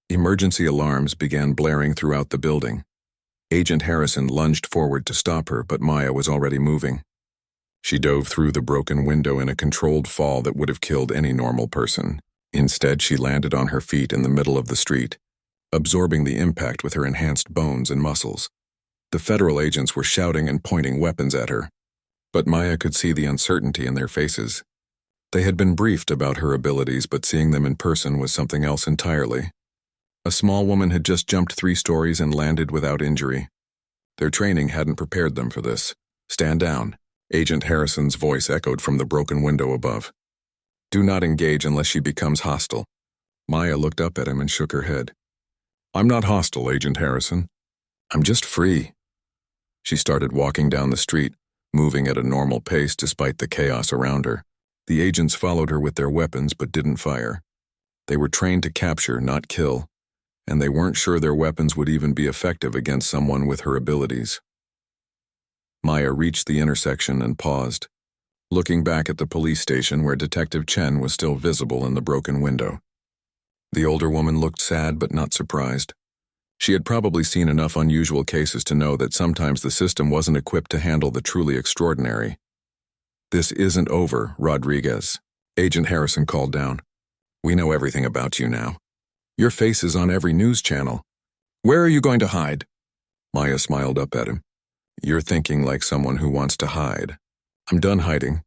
Emergency alarms began blaring throughout the building. Agent Harrison lunged forward to stop her, but Maya was already moving. She dove through the broken window in a controlled fall that would have killed any normal person. Instead, she landed on her feet in the middle of the street, absorbing the impact with her enhanced bones and muscles. The federal agents were shouting and pointing weapons at her, but Maya could see the uncertainty in their faces. They had been briefed about her abilities, but seeing them in person was something else entirely. A small woman had just jumped 3 stories and landed without injury. Their training hadn't prepared them for this. "Stand down," Agent Harrison's voice echoed from the broken window above. "Do not engage unless she becomes hostile." Maya looked up at him and shook her head. "I'm not hostile, Agent Harrison. I'm just free." She started walking down the street, moving at a normal pace despite the chaos around her. The agents followed her with their weapons but didn't fire. They were trained to capture, not kill, and they weren't sure their weapons would even be effective against someone with her abilities. Maya reached the intersection and paused, looking back at the police station where Detective Chen was still visible in the broken window. The older woman looked sad but not surprised. She had probably seen enough unusual cases to know that sometimes the system wasn't equipped to handle the truly extraordinary. "This isn't over, Rodriguez," Agent Harrison called down. "We know everything about you now. Your face is on every news channel. Where are you going to hide?" Maya smiled up at him. "You're thinking like someone who wants to hide. I'm done hiding."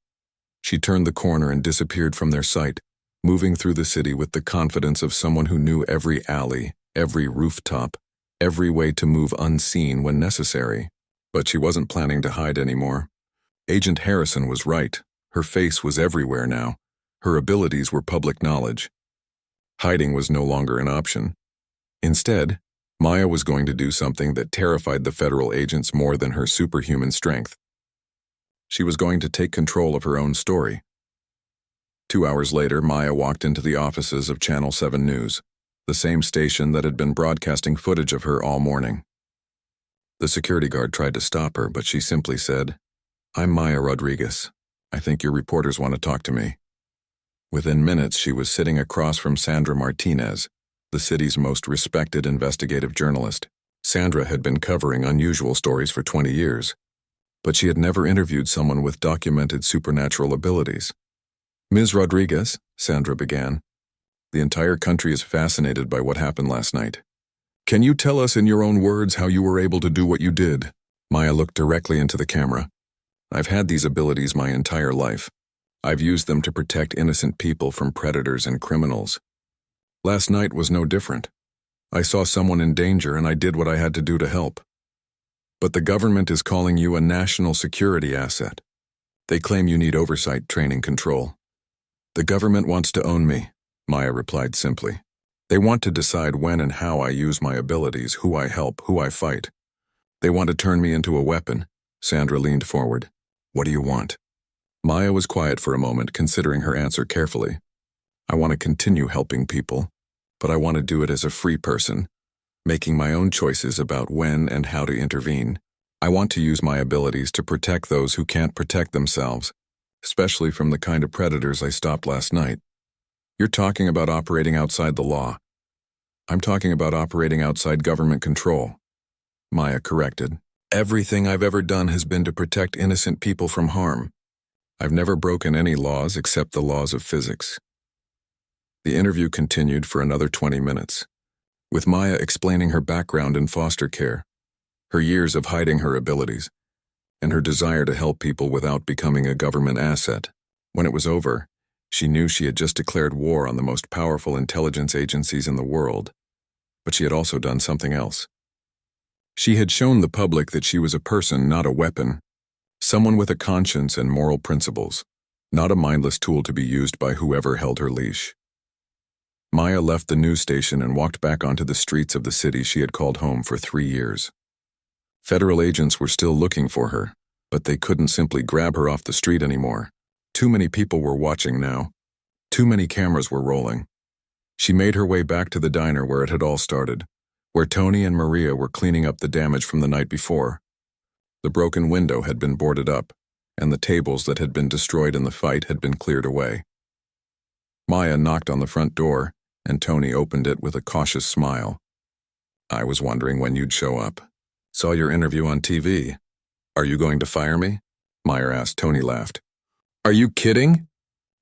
She turned the corner and disappeared from their sight, moving through the city with the confidence of someone who knew every alley, every rooftop, every way to move unseen when necessary. But she wasn't planning to hide anymore. Agent Harrison was right. Her face was everywhere now. Her abilities were public knowledge. Hiding was no longer an option. Instead, Maya was going to do something that terrified the federal agents more than her superhuman strength. She was going to take control of her own story. 2 hours later, Maya walked into the offices of Channel 7 News, the same station that had been broadcasting footage of her all morning. The security guard tried to stop her, but she simply said, "I'm Maya Rodriguez. I think your reporters want to talk to me." Within minutes, she was sitting across from Sandra Martinez, the city's most respected investigative journalist. Sandra had been covering unusual stories for 20 years, but she had never interviewed someone with documented supernatural abilities. "Ms. Rodriguez," Sandra began, "the entire country is fascinated by what happened last night. Can you tell us in your own words how you were able to do what you did?" Maya looked directly into the camera. "I've had these abilities my entire life. I've used them to protect innocent people from predators and criminals. Last night was no different. I saw someone in danger and I did what I had to do to help. But the government is calling you a national security asset. They claim you need oversight, training, control. The government wants to own me," Maya replied simply. "They want to decide when and how I use my abilities, who I help, who I fight. They want to turn me into a weapon." Sandra leaned forward. "What do you want?" Maya was quiet for a moment, considering her answer carefully. "I want to continue helping people, but I want to do it as a free person, making my own choices about when and how to intervene. I want to use my abilities to protect those who can't protect themselves, especially from the kind of predators I stopped last night." "You're talking about operating outside the law." "I'm talking about operating outside government control," Maya corrected. "Everything I've ever done has been to protect innocent people from harm. I've never broken any laws except the laws of physics." The interview continued for another 20 minutes, with Maya explaining her background in foster care, her years of hiding her abilities, and her desire to help people without becoming a government asset. When it was over, she knew she had just declared war on the most powerful intelligence agencies in the world, but she had also done something else. She had shown the public that she was a person, not a weapon, someone with a conscience and moral principles, not a mindless tool to be used by whoever held her leash. Maya left the news station and walked back onto the streets of the city she had called home for 3 years. Federal agents were still looking for her, but they couldn't simply grab her off the street anymore. Too many people were watching now. Too many cameras were rolling. She made her way back to the diner where it had all started, where Tony and Maria were cleaning up the damage from the night before. The broken window had been boarded up, and the tables that had been destroyed in the fight had been cleared away. Maya knocked on the front door, and Tony opened it with a cautious smile. "I was wondering when you'd show up. Saw your interview on TV. Are you going to fire me?" Maya asked. Tony laughed. "Are you kidding?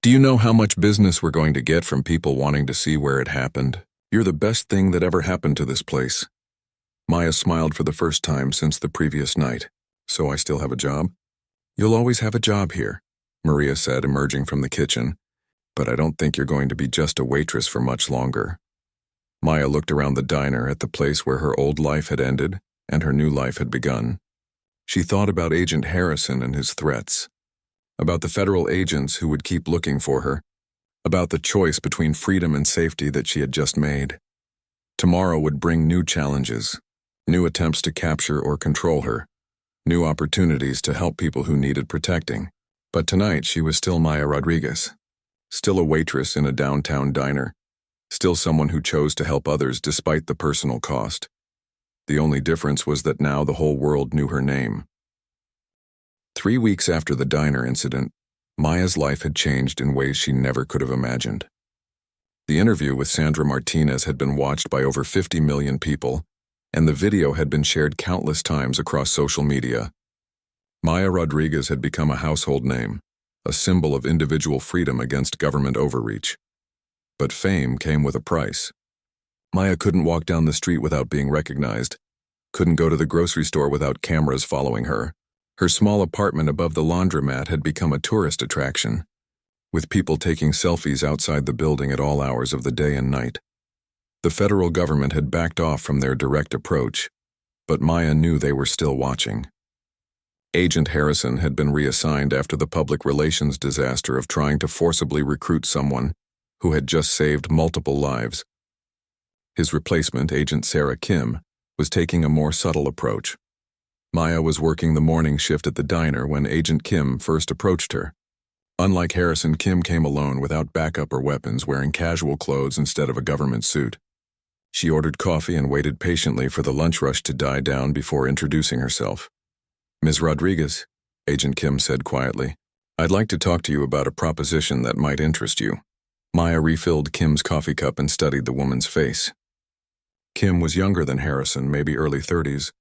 Do you know how much business we're going to get from people wanting to see where it happened? You're the best thing that ever happened to this place." Maya smiled for the first time since the previous night. "So I still have a job?" "You'll always have a job here," Maria said, emerging from the kitchen. "But I don't think you're going to be just a waitress for much longer." Maya looked around the diner at the place where her old life had ended and her new life had begun. She thought about Agent Harrison and his threats, about the federal agents who would keep looking for her, about the choice between freedom and safety that she had just made. Tomorrow would bring new challenges, new attempts to capture or control her, new opportunities to help people who needed protecting. But tonight she was still Maya Rodriguez, still a waitress in a downtown diner, still someone who chose to help others despite the personal cost. The only difference was that now the whole world knew her name. 3 weeks after the diner incident, Maya's life had changed in ways she never could have imagined. The interview with Sandra Martinez had been watched by over 50 million people, and the video had been shared countless times across social media. Maya Rodriguez had become a household name, a symbol of individual freedom against government overreach. But fame came with a price. Maya couldn't walk down the street without being recognized, couldn't go to the grocery store without cameras following her. Her small apartment above the laundromat had become a tourist attraction, with people taking selfies outside the building at all hours of the day and night. The federal government had backed off from their direct approach, but Maya knew they were still watching. Agent Harrison had been reassigned after the public relations disaster of trying to forcibly recruit someone who had just saved multiple lives. His replacement, Agent Sarah Kim, was taking a more subtle approach. Maya was working the morning shift at the diner when Agent Kim first approached her. Unlike Harrison, Kim came alone without backup or weapons, wearing casual clothes instead of a government suit. She ordered coffee and waited patiently for the lunch rush to die down before introducing herself. "Ms. Rodriguez," Agent Kim said quietly, "I'd like to talk to you about a proposition that might interest you." Maya refilled Kim's coffee cup and studied the woman's face. Kim was younger than Harrison, maybe early 30s,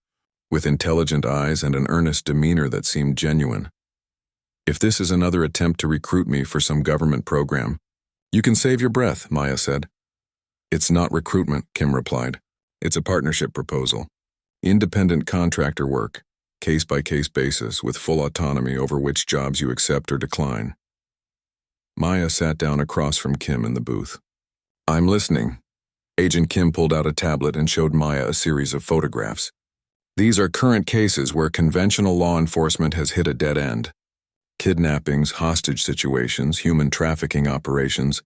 with intelligent eyes and an earnest demeanor that seemed genuine. "If this is another attempt to recruit me for some government program, you can save your breath," Maya said. "It's not recruitment," Kim replied. "It's a partnership proposal. Independent contractor work, case-by-case basis, with full autonomy over which jobs you accept or decline." Maya sat down across from Kim in the booth. "I'm listening." Agent Kim pulled out a tablet and showed Maya a series of photographs. "These are current cases where conventional law enforcement has hit a dead end. Kidnappings, hostage situations, human trafficking operations,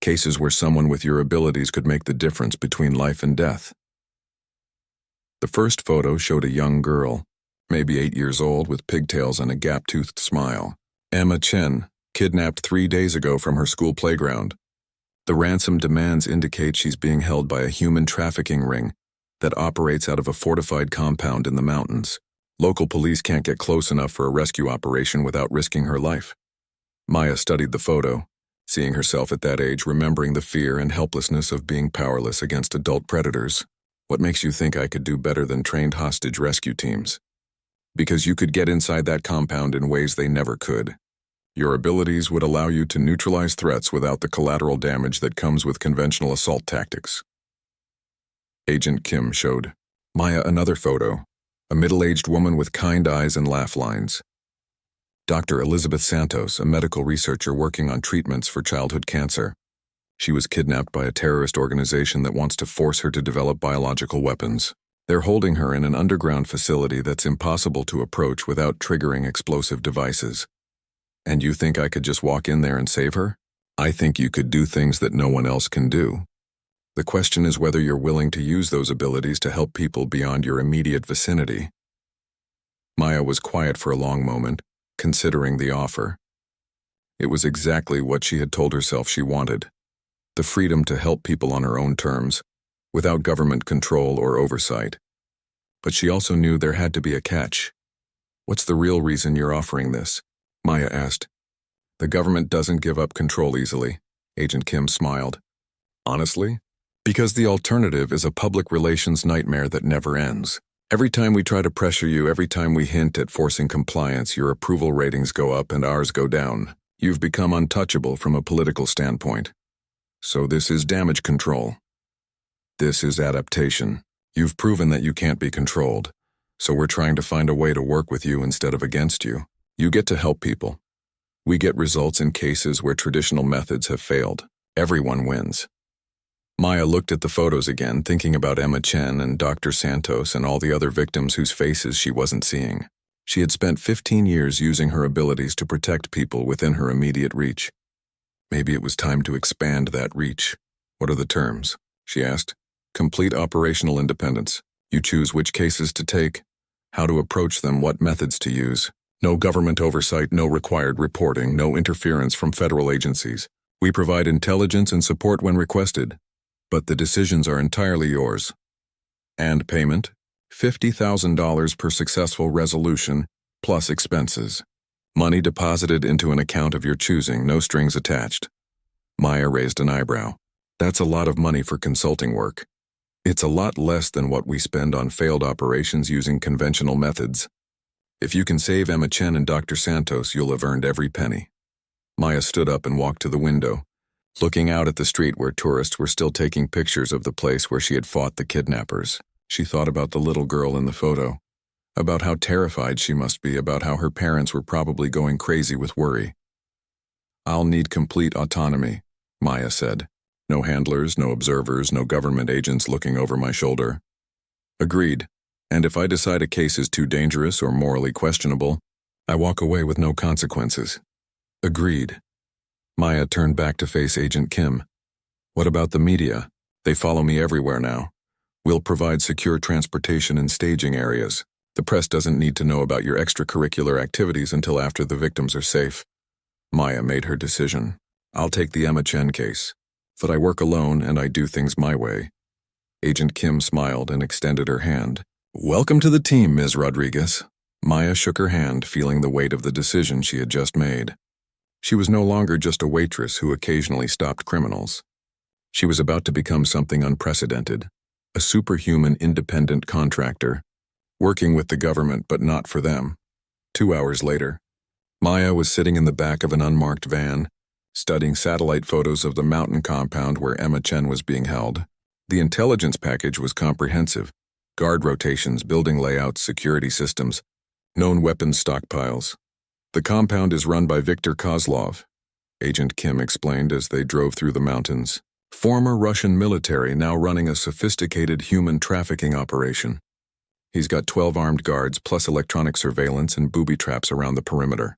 cases where someone with your abilities could make the difference between life and death." The first photo showed a young girl, maybe 8 years old, with pigtails and a gap-toothed smile. Emma Chen, kidnapped 3 days ago from her school playground. The ransom demands indicate she's being held by a human trafficking ring that operates out of a fortified compound in the mountains. Local police can't get close enough for a rescue operation without risking her life. Maya studied the photo, seeing herself at that age, remembering the fear and helplessness of being powerless against adult predators. "What makes you think I could do better than trained hostage rescue teams?" "Because you could get inside that compound in ways they never could. Your abilities would allow you to neutralize threats without the collateral damage that comes with conventional assault tactics." Agent Kim showed Maya another photo, a middle-aged woman with kind eyes and laugh lines. Dr. Elizabeth Santos, a medical researcher working on treatments for childhood cancer. She was kidnapped by a terrorist organization that wants to force her to develop biological weapons. They're holding her in an underground facility that's impossible to approach without triggering explosive devices. And you think I could just walk in there and save her? I think you could do things that no one else can do. The question is whether you're willing to use those abilities to help people beyond your immediate vicinity. Maya was quiet for a long moment, considering the offer. It was exactly what she had told herself she wanted: the freedom to help people on her own terms, without government control or oversight. But she also knew there had to be a catch. "What's the real reason you're offering this?" Maya asked. "The government doesn't give up control easily," Agent Kim smiled. "Honestly? Because the alternative is a public relations nightmare that never ends. Every time we try to pressure you, every time we hint at forcing compliance, your approval ratings go up and ours go down. You've become untouchable from a political standpoint. So this is damage control. This is adaptation. You've proven that you can't be controlled, so we're trying to find a way to work with you instead of against you. You get to help people. We get results in cases where traditional methods have failed. Everyone wins." Maya looked at the photos again, thinking about Emma Chen and Dr. Santos and all the other victims whose faces she wasn't seeing. She had spent 15 years using her abilities to protect people within her immediate reach. Maybe it was time to expand that reach. "What are the terms?" she asked. "Complete operational independence. You choose which cases to take, how to approach them, what methods to use. No government oversight, no required reporting, no interference from federal agencies. We provide intelligence and support when requested, but the decisions are entirely yours. And payment? $50,000 per successful resolution, plus expenses. Money deposited into an account of your choosing, no strings attached." Maya raised an eyebrow. "That's a lot of money for consulting work. It's a lot less than what we spend on failed operations using conventional methods. If you can save Emma Chen and Dr. Santos, you'll have earned every penny." Maya stood up and walked to the window, looking out at the street where tourists were still taking pictures of the place where she had fought the kidnappers. She thought about the little girl in the photo, about how terrified she must be, about how her parents were probably going crazy with worry. "I'll need complete autonomy," Maya said. "No handlers, no observers, no government agents looking over my shoulder." "Agreed. And if I decide a case is too dangerous or morally questionable, I walk away with no consequences." "Agreed." Maya turned back to face Agent Kim. "What about the media? They follow me everywhere now. We'll provide secure transportation and staging areas. The press doesn't need to know about your extracurricular activities until after the victims are safe." Maya made her decision. "I'll take the Emma Chen case. But I work alone and I do things my way." Agent Kim smiled and extended her hand. "Welcome to the team, Ms. Rodriguez." Maya shook her hand, feeling the weight of the decision she had just made. She was no longer just a waitress who occasionally stopped criminals. She was about to become something unprecedented, a superhuman independent contractor, working with the government but not for them. 2 hours later, Maya was sitting in the back of an unmarked van, studying satellite photos of the mountain compound where Emma Chen was being held. The intelligence package was comprehensive: guard rotations, building layouts, security systems, known weapons stockpiles. "The compound is run by Viktor Kozlov," Agent Kim explained as they drove through the mountains. "Former Russian military now running a sophisticated human trafficking operation. He's got 12 armed guards plus electronic surveillance and booby traps around the perimeter."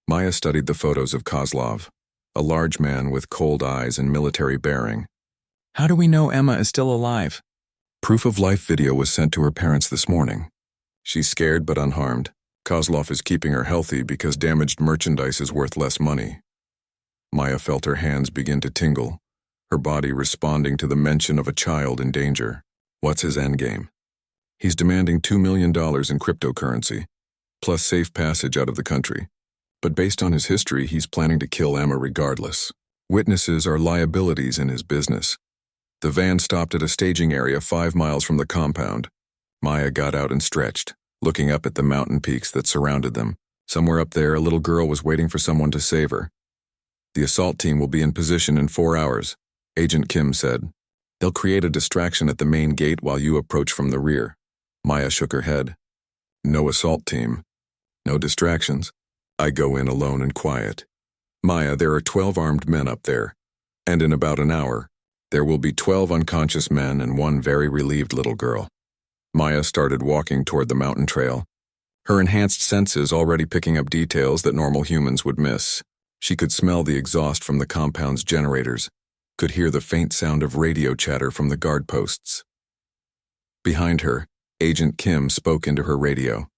Maya studied the photos of Kozlov, a large man with cold eyes and military bearing. "How do we know Emma is still alive?" "Proof of life video was sent to her parents this morning. She's scared but unharmed. Kozlov is keeping her healthy because damaged merchandise is worth less money." Maya felt her hands begin to tingle, her body responding to the mention of a child in danger. What's his endgame? He's demanding $2 million in cryptocurrency, plus safe passage out of the country. But based on his history, he's planning to kill Emma regardless. Witnesses are liabilities in his business. The van stopped at a staging area 5 miles from the compound. Maya got out and stretched, looking up at the mountain peaks that surrounded them. Somewhere up there, a little girl was waiting for someone to save her. "The assault team will be in position in 4 hours, Agent Kim said. "They'll create a distraction at the main gate while you approach from the rear." Maya shook her head. "No assault team. No distractions. I go in alone and quiet. Maya, there are 12 armed men up there, and in about an hour, there will be 12 unconscious men and 1 very relieved little girl." Maya started walking toward the mountain trail, her enhanced senses already picking up details that normal humans would miss. She could smell the exhaust from the compound's generators, could hear the faint sound of radio chatter from the guard posts. Behind her, Agent Kim spoke into her radio.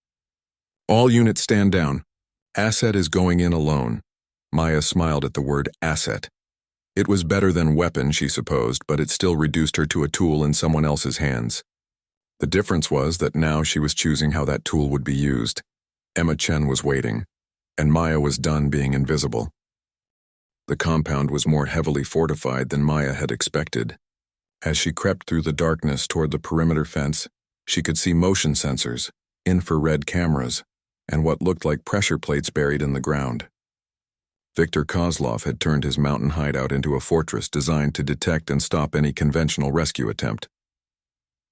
"All units stand down. Asset is going in alone." Maya smiled at the word asset. It was better than weapon, she supposed, but it still reduced her to a tool in someone else's hands. The difference was that now she was choosing how that tool would be used. Emma Chen was waiting, and Maya was done being invisible. The compound was more heavily fortified than Maya had expected. As she crept through the darkness toward the perimeter fence, she could see motion sensors, infrared cameras, and what looked like pressure plates buried in the ground. Viktor Kozlov had turned his mountain hideout into a fortress designed to detect and stop any conventional rescue attempt.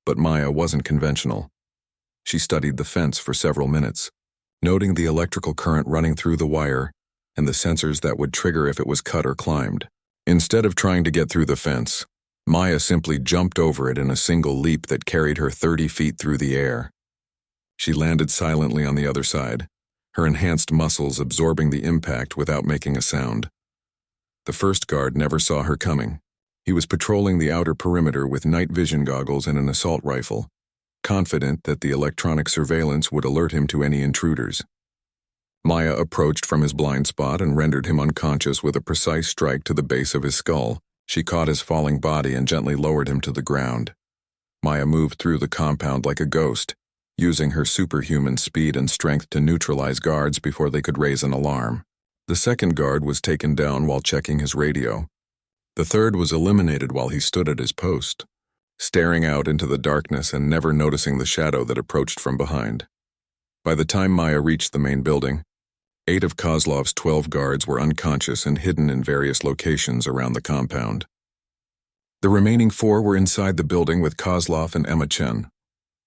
But Maya wasn't conventional. She studied the fence for several minutes, noting the electrical current running through the wire and the sensors that would trigger if it was cut or climbed. Instead of trying to get through the fence, Maya simply jumped over it in a single leap that carried her 30 feet through the air. She landed silently on the other side, her enhanced muscles absorbing the impact without making a sound. The first guard never saw her coming. He was patrolling the outer perimeter with night vision goggles and an assault rifle, confident that the electronic surveillance would alert him to any intruders. Maya approached from his blind spot and rendered him unconscious with a precise strike to the base of his skull. She caught his falling body and gently lowered him to the ground. Maya moved through the compound like a ghost, using her superhuman speed and strength to neutralize guards before they could raise an alarm. The second guard was taken down while checking his radio. The third was eliminated while he stood at his post, staring out into the darkness and never noticing the shadow that approached from behind. By the time Maya reached the main building, 8 of Kozlov's 12 guards were unconscious and hidden in various locations around the compound. The remaining 4 were inside the building with Kozlov and Emma Chen.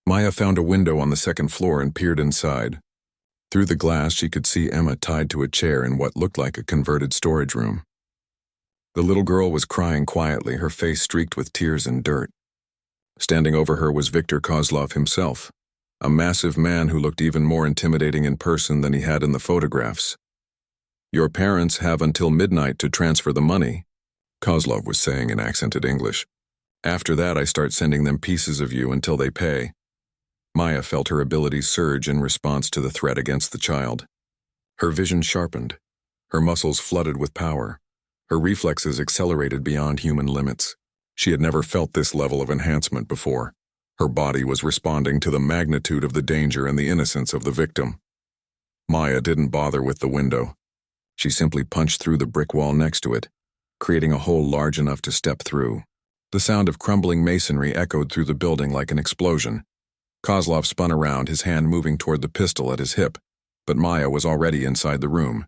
Maya found a window on the second floor and peered inside. Through the glass, she could see Emma tied to a chair in what looked like a converted storage room. The little girl was crying quietly, her face streaked with tears and dirt. Standing over her was Viktor Kozlov himself, a massive man who looked even more intimidating in person than he had in the photographs. "Your parents have until midnight to transfer the money," Kozlov was saying in accented English. "After that, I start sending them pieces of you until they pay." Maya felt her abilities surge in response to the threat against the child. Her vision sharpened. Her muscles flooded with power. Her reflexes accelerated beyond human limits. She had never felt this level of enhancement before. Her body was responding to the magnitude of the danger and the innocence of the victim. Maya didn't bother with the window. She simply punched through the brick wall next to it, creating a hole large enough to step through. The sound of crumbling masonry echoed through the building like an explosion. Kozlov spun around, his hand moving toward the pistol at his hip, but Maya was already inside the room.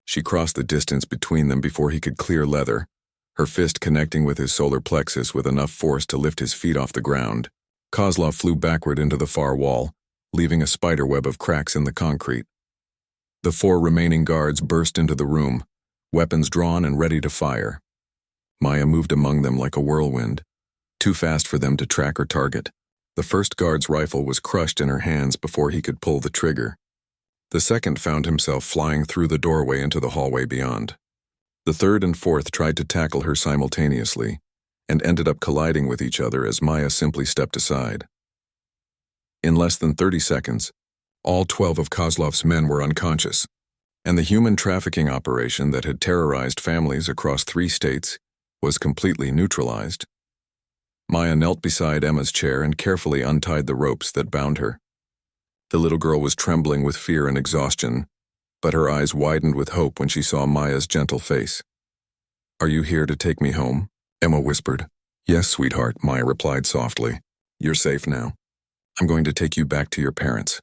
She crossed the distance between them before he could clear leather, her fist connecting with his solar plexus with enough force to lift his feet off the ground. Kozlov flew backward into the far wall, leaving a spiderweb of cracks in the concrete. The 4 remaining guards burst into the room, weapons drawn and ready to fire. Maya moved among them like a whirlwind, too fast for them to track or target. The first guard's rifle was crushed in her hands before he could pull the trigger. The second found himself flying through the doorway into the hallway beyond. The third and fourth tried to tackle her simultaneously, and ended up colliding with each other as Maya simply stepped aside. In less than 30 seconds, all 12 of Kozlov's men were unconscious, and the human trafficking operation that had terrorized families across 3 states was completely neutralized. Maya knelt beside Emma's chair and carefully untied the ropes that bound her. The little girl was trembling with fear and exhaustion, but her eyes widened with hope when she saw Maya's gentle face. "Are you here to take me home?" Emma whispered. "Yes, sweetheart," Maya replied softly. "You're safe now. I'm going to take you back to your parents."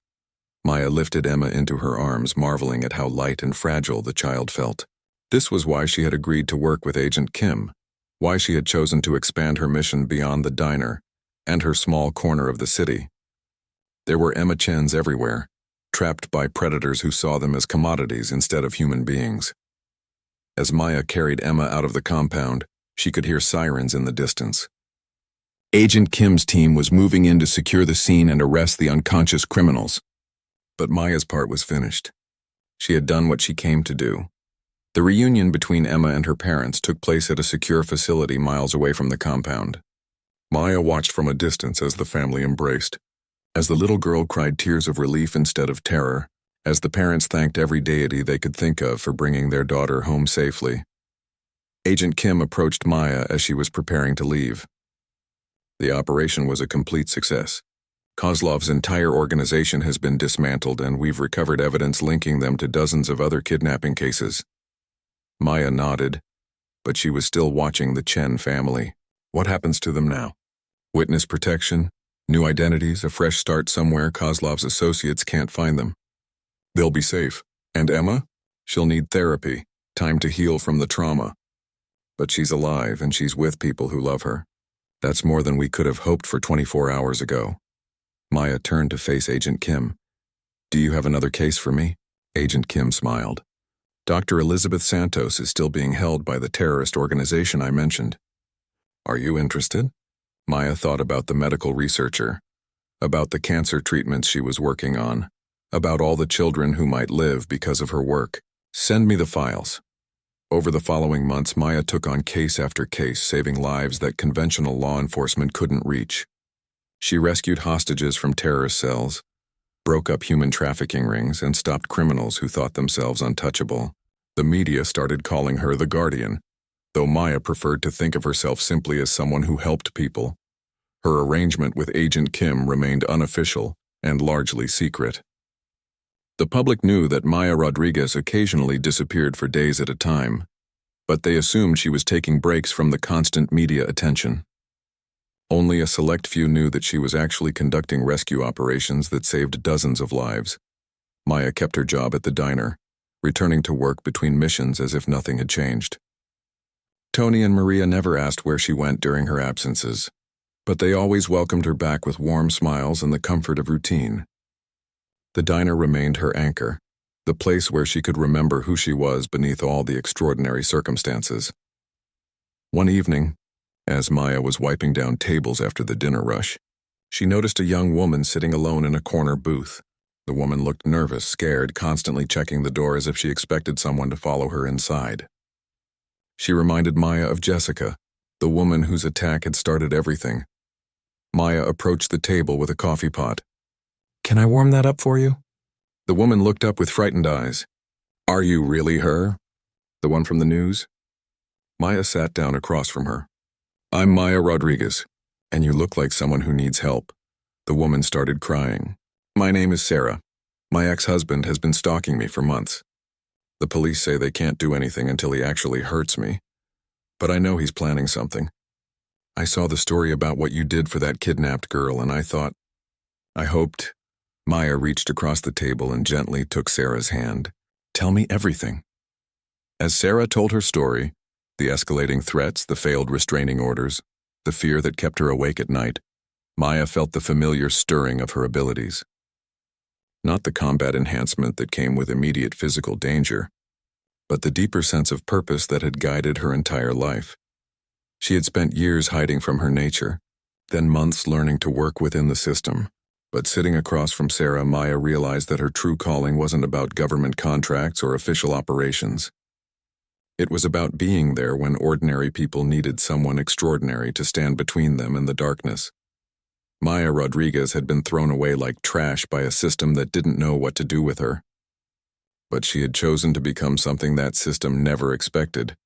Maya lifted Emma into her arms, marveling at how light and fragile the child felt. This was why she had agreed to work with Agent Kim, why she had chosen to expand her mission beyond the diner and her small corner of the city. There were Emma Chens everywhere, trapped by predators who saw them as commodities instead of human beings. As Maya carried Emma out of the compound, she could hear sirens in the distance. Agent Kim's team was moving in to secure the scene and arrest the unconscious criminals. But Maya's part was finished. She had done what she came to do. The reunion between Emma and her parents took place at a secure facility miles away from the compound. Maya watched from a distance as the family embraced, as the little girl cried tears of relief instead of terror, as the parents thanked every deity they could think of for bringing their daughter home safely. Agent Kim approached Maya as she was preparing to leave. The operation was a complete success. Kozlov's entire organization has been dismantled, and we've recovered evidence linking them to dozens of other kidnapping cases. Maya nodded, but she was still watching the Chen family. What happens to them now? Witness protection? New identities? A fresh start somewhere Kozlov's associates can't find them? They'll be safe. And Emma? She'll need therapy, time to heal from the trauma. But she's alive, and she's with people who love her. That's more than we could have hoped for 24 hours ago. Maya turned to face Agent Kim. "Do you have another case for me?" Agent Kim smiled. "Dr. Elizabeth Santos is still being held by the terrorist organization I mentioned." "Are you interested?" Maya thought about the medical researcher, about the cancer treatments she was working on, about all the children who might live because of her work. "Send me the files." Over the following months, Maya took on case after case, saving lives that conventional law enforcement couldn't reach. She rescued hostages from terrorist cells, broke up human trafficking rings, and stopped criminals who thought themselves untouchable. The media started calling her the Guardian, though Maya preferred to think of herself simply as someone who helped people. Her arrangement with Agent Kim remained unofficial and largely secret. The public knew that Maya Rodriguez occasionally disappeared for days at a time, but they assumed she was taking breaks from the constant media attention. Only a select few knew that she was actually conducting rescue operations that saved dozens of lives. Maya kept her job at the diner, returning to work between missions as if nothing had changed. Tony and Maria never asked where she went during her absences, but they always welcomed her back with warm smiles and the comfort of routine. The diner remained her anchor, the place where she could remember who she was beneath all the extraordinary circumstances. One evening, as Maya was wiping down tables after the dinner rush, she noticed a young woman sitting alone in a corner booth. The woman looked nervous, scared, constantly checking the door as if she expected someone to follow her inside. She reminded Maya of Jessica, the woman whose attack had started everything. Maya approached the table with a coffee pot. "Can I warm that up for you?" The woman looked up with frightened eyes. "Are you really her? The one from the news?" Maya sat down across from her. "I'm Maya Rodriguez, and you look like someone who needs help." The woman started crying. "My name is Sarah. My ex-husband has been stalking me for months. The police say they can't do anything until he actually hurts me. But I know he's planning something. I saw the story about what you did for that kidnapped girl, and I hoped." Maya reached across the table and gently took Sarah's hand. "Tell me everything." As Sarah told her story, the escalating threats, the failed restraining orders, the fear that kept her awake at night, Maya felt the familiar stirring of her abilities. Not the combat enhancement that came with immediate physical danger, but the deeper sense of purpose that had guided her entire life. She had spent years hiding from her nature, then months learning to work within the system. But sitting across from Sarah, Maya realized that her true calling wasn't about government contracts or official operations. It was about being there when ordinary people needed someone extraordinary to stand between them and the darkness. Maya Rodriguez had been thrown away like trash by a system that didn't know what to do with her. But she had chosen to become something that system never expected.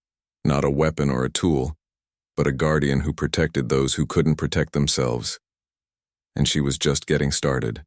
Not a weapon or a tool, but a guardian who protected those who couldn't protect themselves. And she was just getting started.